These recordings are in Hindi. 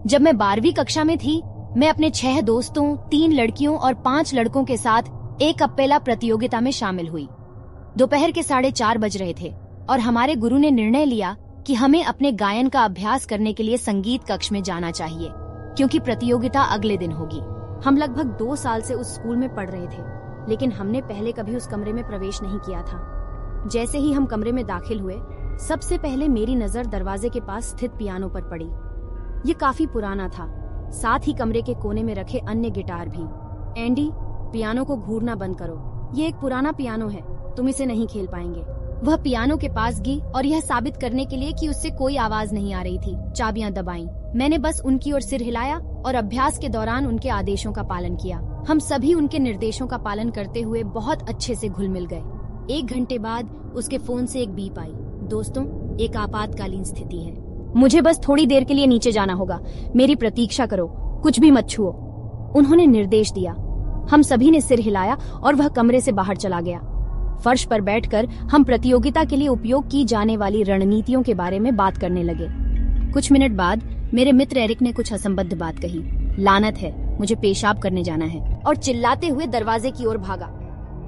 जब मैं 12वीं कक्षा में थी, मैं अपने 6 दोस्तों, 3 लड़कियों और 5 लड़कों के साथ एक अप्पेला प्रतियोगिता में शामिल हुई। दोपहर के 4:30 बज रहे थे और हमारे गुरु ने निर्णय लिया कि हमें अपने गायन का अभ्यास करने के लिए संगीत कक्ष में जाना चाहिए, क्योंकि प्रतियोगिता अगले दिन होगी। हम लगभग 2 साल से उस स्कूल में पढ़ रहे थे, लेकिन हमने पहले कभी उस कमरे में प्रवेश नहीं किया था। जैसे ही हम कमरे में दाखिल हुए, सबसे पहले मेरी नजर दरवाजे के पास स्थित पियानो पर पड़ी। ये काफी पुराना था, साथ ही कमरे के कोने में रखे अन्य गिटार भी। एंडी, पियानो को घूरना बंद करो, ये एक पुराना पियानो है, तुम इसे नहीं खेल पाएंगे। वह पियानो के पास गई और यह साबित करने के लिए कि उससे कोई आवाज नहीं आ रही थी, चाबियां दबाईं। मैंने बस उनकी ओर सिर हिलाया और अभ्यास के दौरान उनके आदेशों का पालन किया। हम सभी उनके निर्देशों का पालन करते हुए बहुत अच्छे से घुल मिल गए। 1 घंटे बाद उसके फोन से एक बीप आई। दोस्तों, एक आपातकालीन स्थिति है, मुझे बस थोड़ी देर के लिए नीचे जाना होगा, मेरी प्रतीक्षा करो, कुछ भी मत छुओ। उन्होंने निर्देश दिया। हम सभी ने सिर हिलाया और वह कमरे से बाहर चला गया। फर्श पर बैठकर हम प्रतियोगिता के लिए उपयोग की जाने वाली रणनीतियों के बारे में बात करने लगे। कुछ मिनट बाद मेरे मित्र एरिक ने कुछ असंबद्ध बात कही। लानत है, मुझे पेशाब करने जाना है, और चिल्लाते हुए दरवाजे की ओर भागा।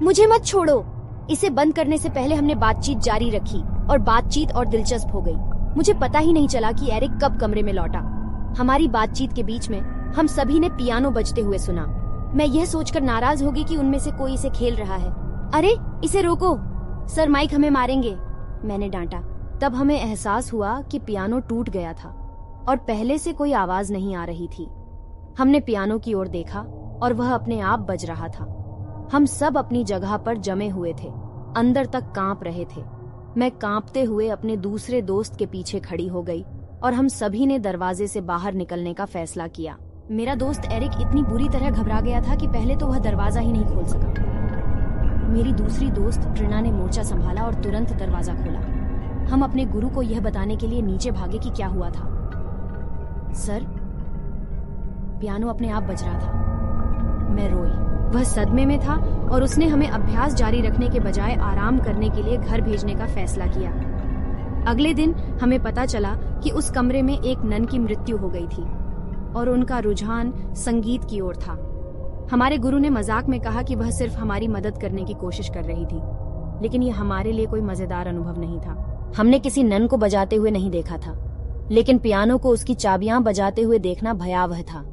मुझे मत छोड़ो। इसे बंद करने से पहले हमने बातचीत जारी रखी और बातचीत और दिलचस्प हो गई। मुझे पता ही नहीं चला कि एरिक कब कमरे में लौटा। हमारी बातचीत के बीच में हम सभी ने पियानो बजते हुए सुना। मैं यह सोचकर नाराज होगी कि उनमें से कोई इसे खेल रहा है। अरे, इसे रोको, सर माइक हमें मारेंगे, मैंने डांटा। तब हमें एहसास हुआ कि पियानो टूट गया था और पहले से कोई आवाज नहीं आ रही थी। हमने पियानो की ओर देखा और वह अपने आप बज रहा था। हम सब अपनी जगह पर जमे हुए थे, अंदर तक कांप रहे थे। मैं कांपते हुए अपने दूसरे दोस्त के पीछे खड़ी हो गई और हम सभी ने दरवाजे से बाहर निकलने का फैसला किया। मेरा दोस्त एरिक इतनी बुरी तरह घबरा गया था कि पहले तो वह दरवाजा ही नहीं खोल सका। मेरी दूसरी दोस्त ट्रिना ने मोर्चा संभाला और तुरंत दरवाजा खोला। हम अपने गुरु को यह बताने के लिए नीचे भागे कि क्या हुआ था। सर, पियानो अपने आप बज रहा था। मैं रोई। वह सदमे में था और उसने हमें अभ्यास जारी रखने के बजाय आराम करने के लिए घर भेजने का फैसला किया। अगले दिन हमें पता चला कि उस कमरे में एक नन की मृत्यु हो गई थी और उनका रुझान संगीत की ओर था। हमारे गुरु ने मजाक में कहा कि वह सिर्फ हमारी मदद करने की कोशिश कर रही थी, लेकिन यह हमारे लिए कोई मजेदार अनुभव नहीं था। हमने किसी नन को बजाते हुए नहीं देखा था, लेकिन पियानो को उसकी चाबियां बजाते हुए देखना भयावह था।